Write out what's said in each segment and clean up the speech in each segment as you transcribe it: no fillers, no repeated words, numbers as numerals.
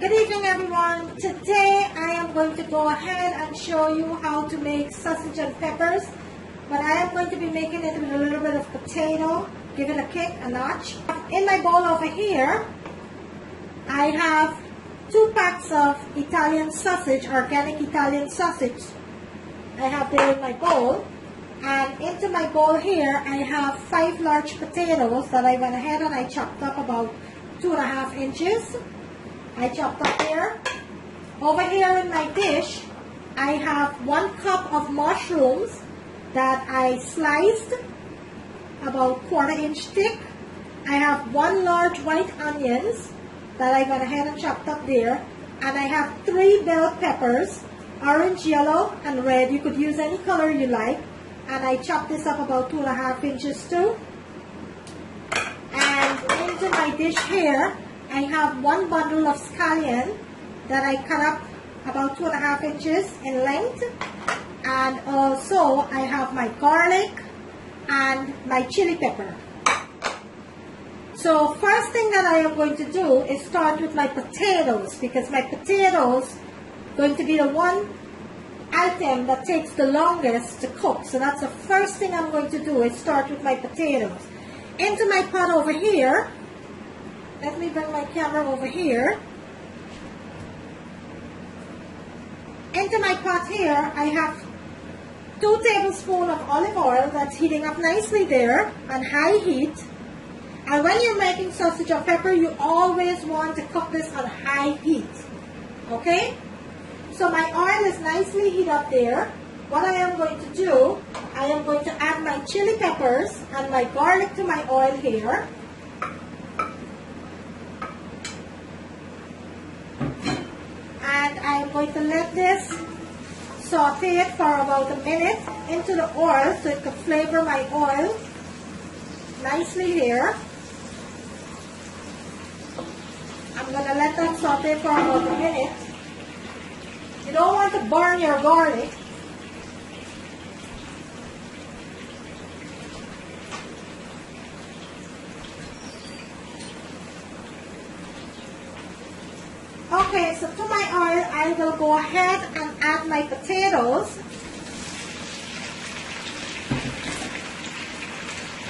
Good evening, everyone. Today I am going to go ahead and show you how to make sausage and peppers, but I am going to be making it with a little bit of potato, give it a kick, a notch. In my bowl over here, I have 2 packs of Italian sausage, organic Italian sausage. I have there in my bowl, and into my bowl here I have 5 large potatoes that I went ahead and I chopped up about 2.5 inches. I chopped up here. Over here in my dish, I have 1 cup of mushrooms that I sliced about 1/4 inch thick. I have 1 large white onions that I went ahead and chopped up there. And I have 3 bell peppers, orange, yellow, and red. You could use any color you like. And I chopped this up about 2.5 inches too. And into my dish here, I have 1 bundle of scallion that I cut up about 2.5 inches in length. And also I have my garlic and my chili pepper. So first thing that I am going to do is start with my potatoes, because my potatoes going to be the one item that takes the longest to cook. So that's the first thing I'm going to do, is start with my potatoes. Into my pot over here, let me bring my camera over here. Into my pot here, I have 2 tablespoons of olive oil that's heating up nicely there on high heat. And when you're making sausage or pepper, you always want to cook this on high heat. Okay? So my oil is nicely heated up there. What I am going to do, I am going to add my chili peppers and my garlic to my oil here. And I'm going to let this saute it for about a minute into the oil so it can flavor my oil nicely here. I'm going to let that saute for about a minute. You don't want to burn your garlic. Okay, so to my oil, I will go ahead and add my potatoes.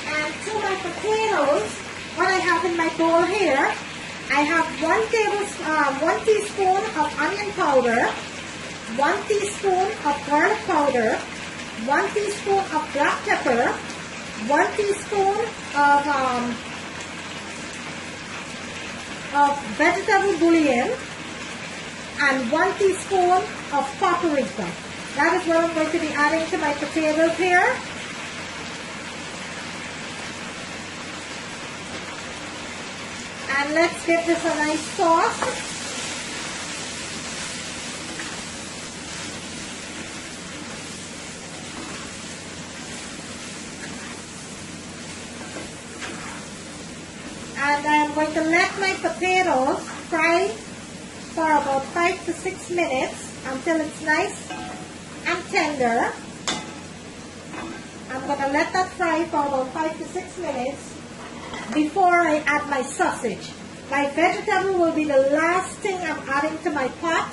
And to my potatoes, what I have in my bowl here, I have 1 teaspoon of onion powder, 1 teaspoon of garlic powder, 1 teaspoon of black pepper, 1 teaspoon of vegetable bouillon, and 1 teaspoon of paprika. That is what I'm going to be adding to my potatoes here. And let's give this a nice sauce. And I'm going to let my potatoes fry for about 5 to 6 minutes until it's nice and tender. I'm going to let that fry for about 5 to 6 minutes before I add my sausage. My vegetable will be the last thing I'm adding to my pot.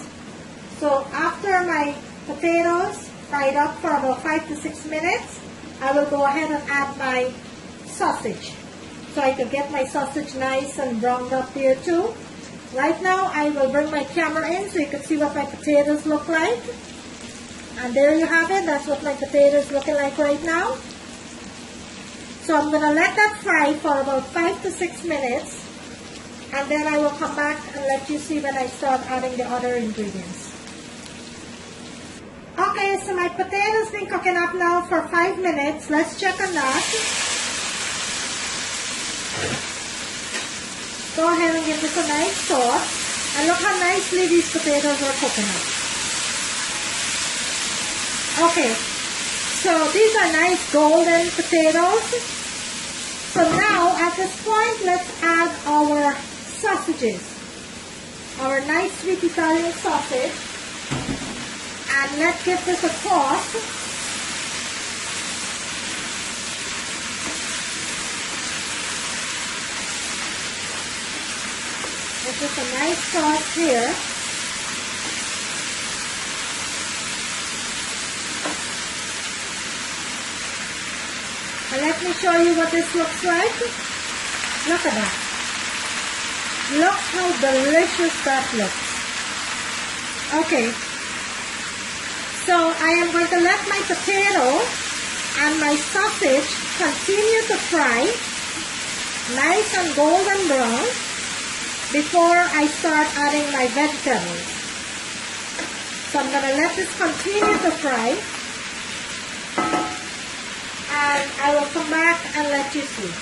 So after my potatoes fried up for about 5 to 6 minutes, I will go ahead and add my sausage. So I can get my sausage nice and browned up there too. Right now, I will bring my camera in so you can see what my potatoes look like. And there you have it. That's what my potatoes looking like right now. So I'm going to let that fry for about 5 to 6 minutes. And then I will come back and let you see when I start adding the other ingredients. Okay, so my potatoes been cooking up now for 5 minutes. Let's check on that. Go ahead and give this a nice sauce. And look how nicely these potatoes are cooking up. Okay, so these are nice golden potatoes. So now at this point, let's add our sausages. Our nice sweet Italian sausage. And let's give this a toss. give this a nice toss here. And let me show you what this looks like. Look at that. Look how delicious that looks. Okay. So I am going to let my potato and my sausage continue to fry nice and golden brown before I start adding my vegetables. So I'm going to let this continue to fry, and I will come back and let you see.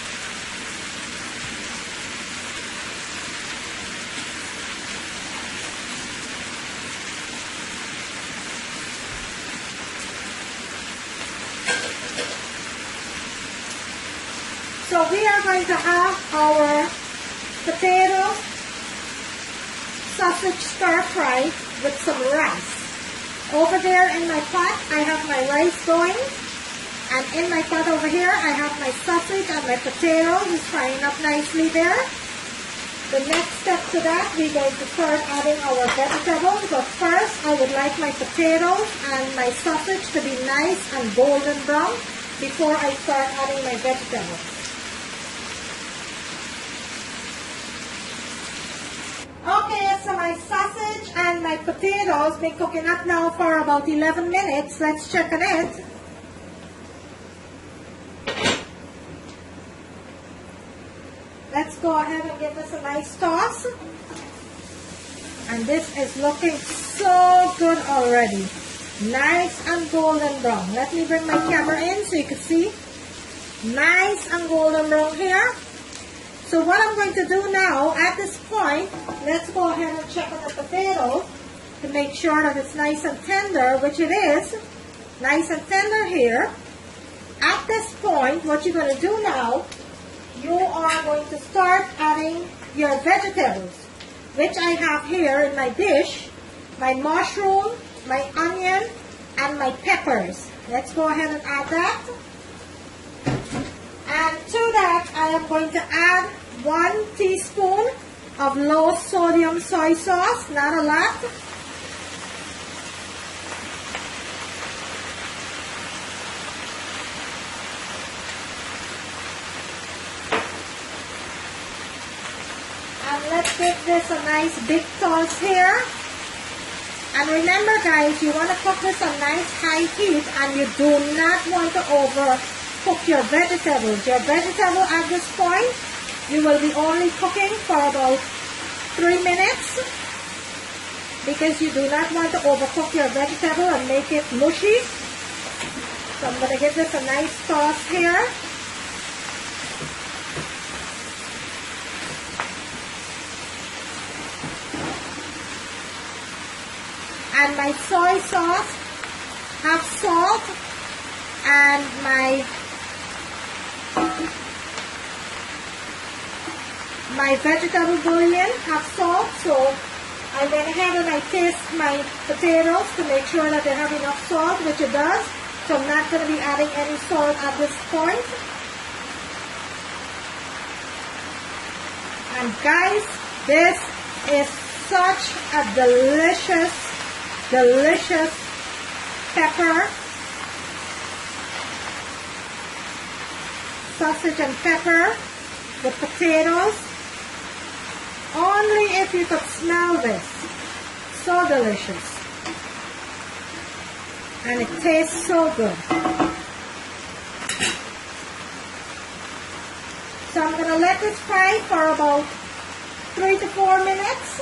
So we are going to have our potato sausage stir fry with some rice. Over there in my pot, I have my rice going. And in my pot over here, I have my sausage and my potatoes is frying up nicely there. The next step to that, we're going to start adding our vegetables. But first, I would like my potatoes and my sausage to be nice and golden brown before I start adding my vegetables. Okay, so my sausage and my potatoes been cooking up now for about 11 minutes. Let's check on it. Let's go ahead and give this a nice toss. And this is looking so good already. Nice and golden brown. Let me bring my camera in so you can see. Nice and golden brown here. So what I'm going to do now, at this point, let's go ahead and check on the potatoes to make sure that it's nice and tender, which it is. Nice and tender here. At this point, what you're going to do now, you are going to start adding your vegetables, which I have here in my dish, my mushroom, my onion, and my peppers. Let's go ahead and add that. And to that, I am going to add 1 teaspoon of low sodium soy sauce, not a lot. And let's give this a nice big toss here. And remember guys, you want to cook this on nice high heat, and you do not want to overcook your vegetables. Your vegetable at this point, you will be only cooking for about 3 minutes, because you do not want to overcook your vegetable and make it mushy. So I'm going to give this a nice toss here. And my soy sauce, half salt, and my vegetable bouillon, half salt. So I went ahead and I taste my potatoes to make sure that they have enough salt, which it does. So I'm not going to be adding any salt at this point. And guys, this is such a delicious pepper, sausage and pepper with potatoes. Only if you could smell this. So delicious. And it tastes so good. So I'm going to let this fry for about 3 to 4 minutes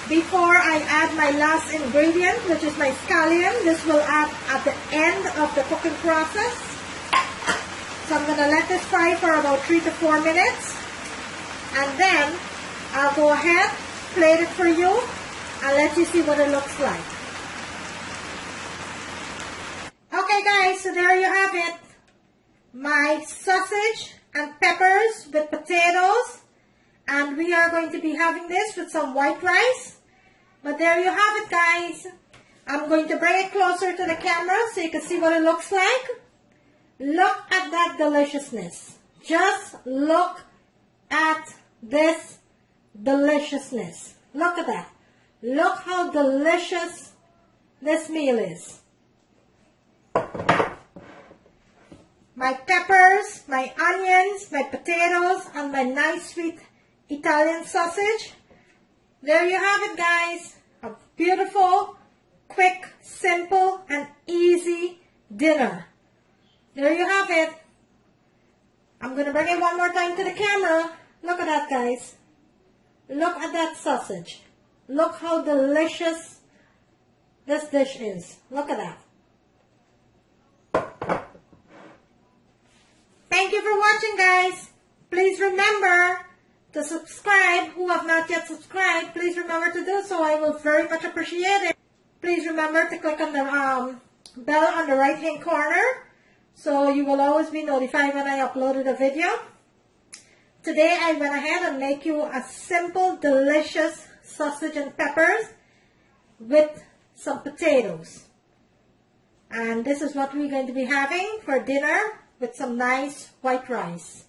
before I add my last ingredient, which is my scallion. This will add at the end of the cooking process. So I'm going to let this fry for about 3 to 4 minutes. And then I'll go ahead, plate it for you, and let you see what it looks like. Okay guys, so there you have it. My sausage and peppers with potatoes. And we are going to be having this with some white rice. But there you have it guys. I'm going to bring it closer to the camera so you can see what it looks like. Look at that deliciousness. Just look at this deliciousness. Look at that. Look how delicious this meal is. My peppers, my onions, my potatoes, and my nice sweet Italian sausage. There you have it, guys. A beautiful, quick, simple, and easy dinner. There you have it. I'm going to bring it one more time to the camera. Look at that, guys. Look at that sausage. Look how delicious this dish is. Look at that. Thank you for watching, guys. Please remember to subscribe. Who have not yet subscribed, please remember to do so. I will very much appreciate it. Please remember to click on the bell on the right hand corner so you will always be notified when I uploaded a video. Today I went ahead and make you a simple, delicious sausage and peppers with some potatoes. And this is what we're going to be having for dinner with some nice white rice.